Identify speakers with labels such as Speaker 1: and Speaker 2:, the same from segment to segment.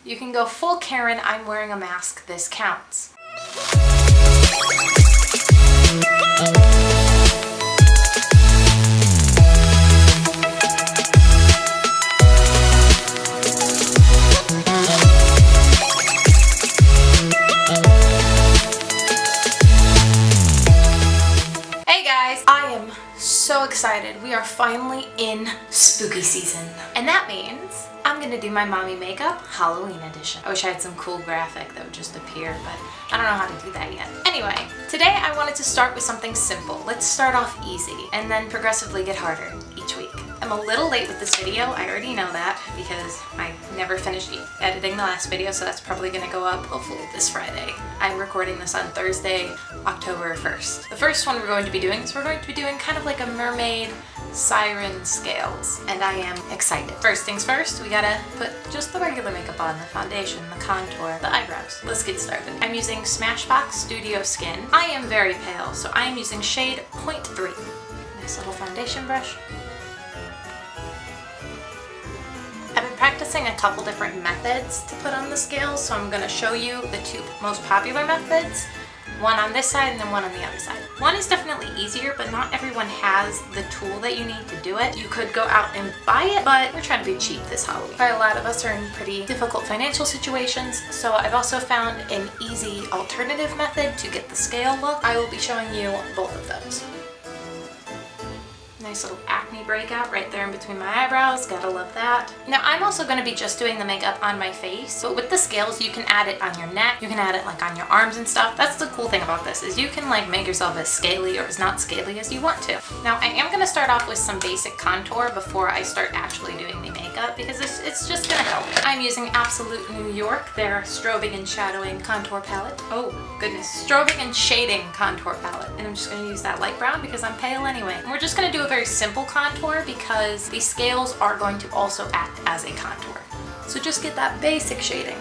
Speaker 1: You can go full Karen, I'm wearing a mask, this counts. Hey guys, I am so excited. We are finally in spooky season. And that means I'm gonna do my mommy makeup Halloween edition. I wish I had some cool graphic that would just appear, but I don't know how to do that yet. Anyway, today I wanted to start with something simple. Let's start off easy and then progressively get harder each week. I'm a little late with this video. I already know that because I never finished editing the last video, so that's probably gonna go up hopefully this Friday. I'm recording this on Thursday, October 1st. The first one we're going to be doing is we're going to be doing kind of like a Mermaid Siren scales, and I am excited. First things first, we gotta put just the regular makeup on, the foundation, the contour, the eyebrows. Let's get started. I'm using Smashbox Studio Skin. I am very pale, so I am using shade 0.3. Nice little foundation brush. I've been practicing a couple different methods to put on the scales, so I'm going to show you the two most popular methods. One on this side and then one on the other side. One is definitely easier, but not everyone has the tool that you need to do it. You could go out and buy it, but we're trying to be cheap this Halloween. A lot of us are in pretty difficult financial situations, so I've also found an easy alternative method to get the scale look. I will be showing you both of those. Nice little acne breakout right there in between my eyebrows. Gotta love that. Now I'm also going to be just doing the makeup on my face, but with the scales you can add it on your neck, you can add it like on your arms and stuff. That's the cool thing about this, is you can like make yourself as scaly or as not scaly as you want to. Now I am going to start off with some basic contour before I start actually doing the makeup, because it's just going to help. I'm using Absolute New York, their strobing and shadowing contour palette. Oh goodness, strobing and shading contour palette. And I'm just going to use that light brown because I'm pale anyway. And we're just going to do a very simple contour because these scales are going to also act as a contour. So just get that basic shading.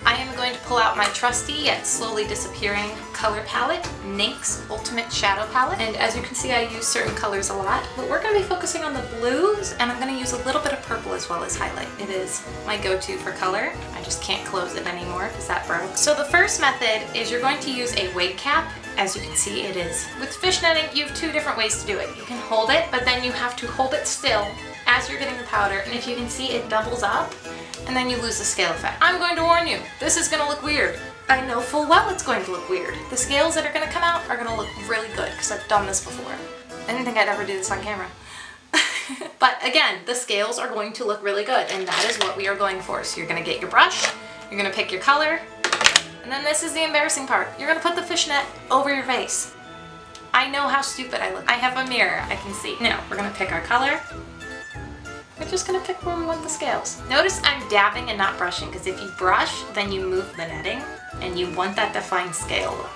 Speaker 1: I am going to pull out my trusty yet slowly disappearing color palette, NYX Ultimate Shadow Palette. And as you can see, I use certain colors a lot, but we're going to be focusing on the blues, and I'm going to use a little bit of purple as well as highlight. It is my go-to for color. I just can't close it anymore because that broke. So the first method is you're going to use a wig cap. As you can see, it is. With fishnetting, you have two different ways to do it. You can hold it, but then you have to hold it still as you're getting the powder, and if you can see, it doubles up, and then you lose the scale effect. I'm going to warn you, this is going to look weird. I know full well it's going to look weird. The scales that are going to come out are going to look really good because I've done this before. I didn't think I'd ever do this on camera. But again, the scales are going to look really good, and that is what we are going for. So you're going to get your brush, you're going to pick your color, and then this is the embarrassing part. You're going to put the fishnet over your face. I know how stupid I look. I have a mirror, I can see. Now, we're going to pick our color. We're just going to pick where we want the scales. Notice I'm dabbing and not brushing, because if you brush, then you move the netting, and you want that defined scale look.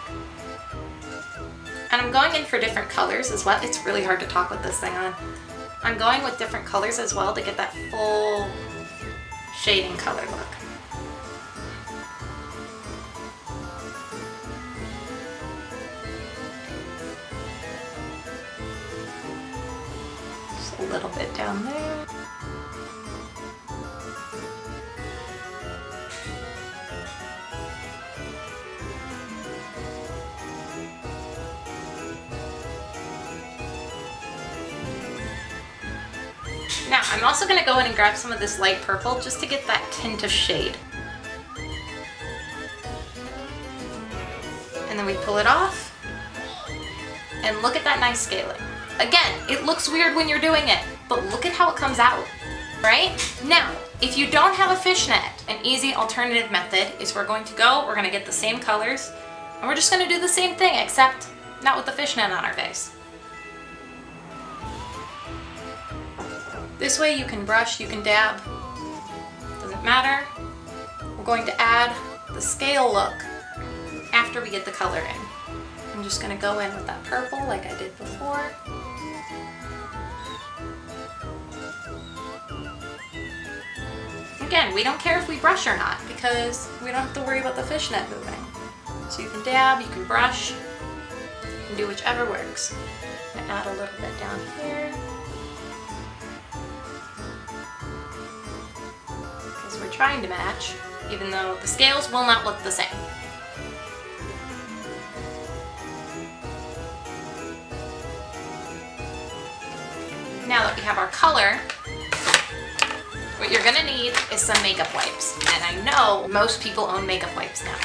Speaker 1: And I'm going in for different colors as well. It's really hard to talk with this thing on. I'm going with different colors as well to get that full shading color look. Just a little bit down there. Now, I'm also going to go in and grab some of this light purple just to get that tint of shade. And then we pull it off. And look at that nice scaling. Again, it looks weird when you're doing it, but look at how it comes out, right? Now, if you don't have a fishnet, an easy alternative method is we're going to get the same colors, and we're just going to do the same thing, except not with the fishnet on our face. This way you can brush, you can dab, doesn't matter. We're going to add the scale look after we get the color in. I'm just going to go in with that purple like I did before. Again, we don't care if we brush or not because we don't have to worry about the fishnet moving. So you can dab, you can brush, you can do whichever works. I'm gonna add a little bit down here. trying to match, even though the scales will not look the same. Now that we have our color, what you're gonna need is some makeup wipes. And I know most people own makeup wipes now.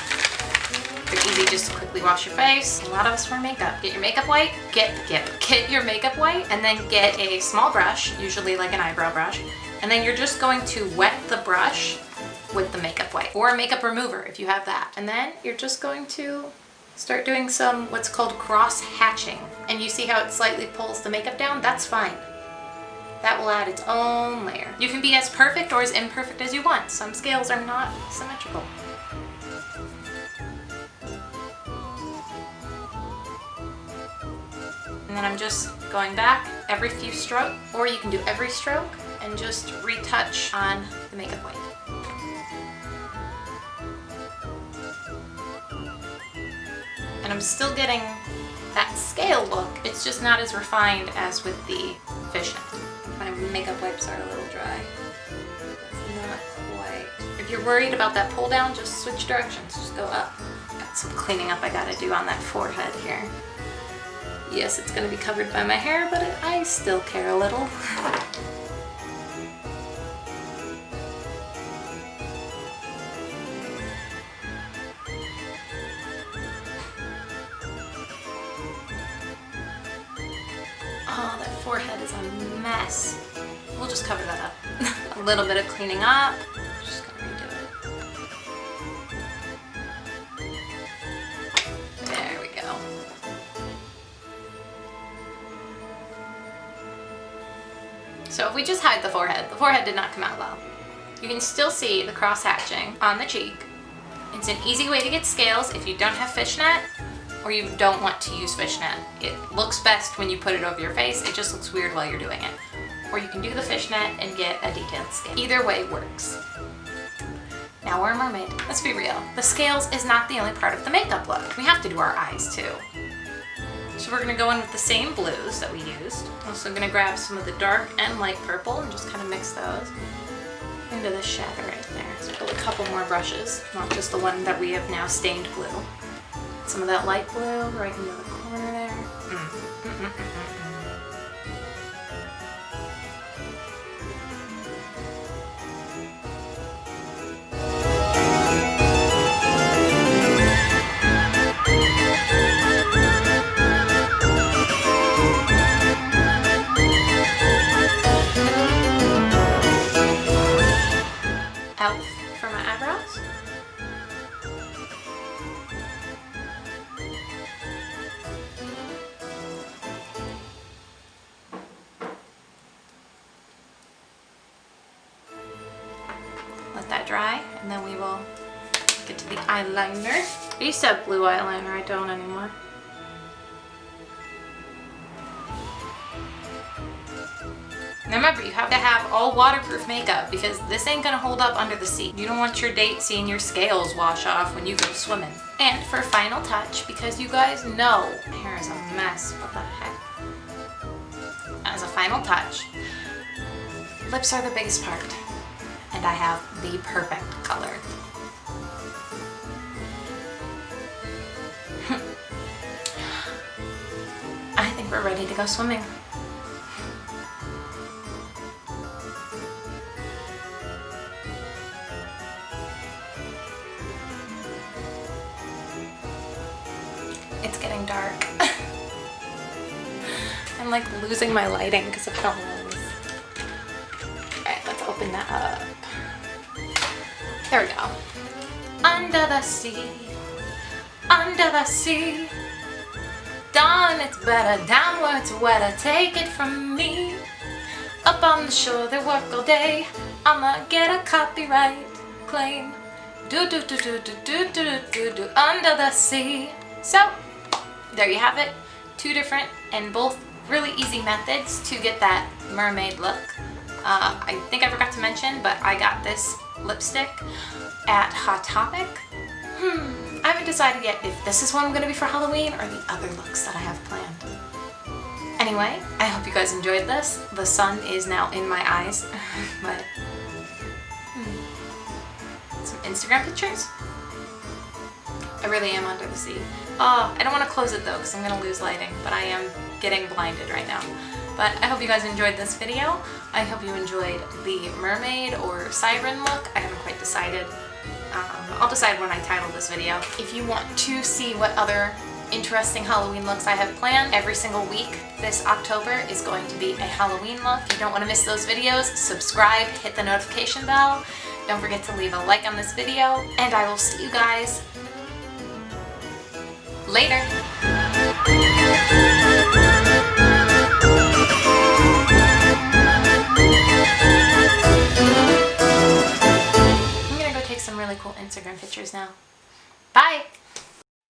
Speaker 1: They're easy just to quickly wash your face. A lot of us wear makeup. Get your makeup wipe, get your makeup wipe, and then get a small brush, usually like an eyebrow brush, and then you're just going to wet the brush with the makeup wipe, or a makeup remover if you have that. And then you're just going to start doing some what's called cross hatching. And you see how it slightly pulls the makeup down? That's fine. That will add its own layer. You can be as perfect or as imperfect as you want. Some scales are not symmetrical. And then I'm just going back every few strokes, or you can do every stroke and just retouch on the makeup wipe. And I'm still getting that scale look. It's just not as refined as with the fishnet. My makeup wipes are a little dry. It's not quite. If you're worried about that pull down, just switch directions. Just go up. Got some cleaning up I gotta do on that forehead here. Yes, it's gonna be covered by my hair, but I still care a little. Oh, that forehead is a mess. We'll just cover that up. A little bit of cleaning up. Just gonna redo it. There we go. So if we just hide the forehead did not come out well. You can still see the cross hatching on the cheek. It's an easy way to get scales if you don't have fishnet, or you don't want to use fishnet. It looks best when you put it over your face. It just looks weird while you're doing it. Or you can do the fishnet and get a detailed scale. Either way works. Now we're a mermaid. Let's be real. The scales is not the only part of the makeup look. We have to do our eyes too. So we're gonna go in with the same blues that we used. Also gonna grab some of the dark and light purple and just kind of mix those into the shadow right there. So pull a couple more brushes, not just the one that we have now stained blue. Some of that light blue right into the corner there. Elf for my eyebrows. Let that dry, and then we will get to the eyeliner. I used to have blue eyeliner, I don't anymore. And remember, you have to have all waterproof makeup because this ain't gonna hold up under the sea. You don't want your date seeing your scales wash off when you go swimming. And for final touch, because you guys know my hair is a mess, what the heck? As a final touch, lips are the biggest part. And I have the perfect color. I think we're ready to go swimming. It's getting dark. I'm like losing my lighting because of how low it is. Alright, let's open that up. There we go. Under the sea, under the sea. Down it's better, down where it's wetter. Take it from me. Up on the shore they work all day. I'ma get a copyright claim. Do do do do do do do do do under the sea. So there you have it. Two different and both really easy methods to get that mermaid look. I think I forgot to mention, but I got this lipstick at Hot Topic. I haven't decided yet if this is what I'm going to be for Halloween or the other looks that I have planned. Anyway, I hope you guys enjoyed this. The sun is now in my eyes, but some Instagram pictures. I really am under the sea. Oh, I don't want to close it though because I'm going to lose lighting, but I am getting blinded right now. But I hope you guys enjoyed this video. I hope you enjoyed the mermaid or siren look. I haven't quite decided. I'll decide when I title this video. If you want to see what other interesting Halloween looks I have planned, every single week this October is going to be a Halloween look. If you don't want to miss those videos, subscribe, hit the notification bell. Don't forget to leave a like on this video, and I will see you guys later. I'm gonna go take some really cool Instagram pictures now. Bye!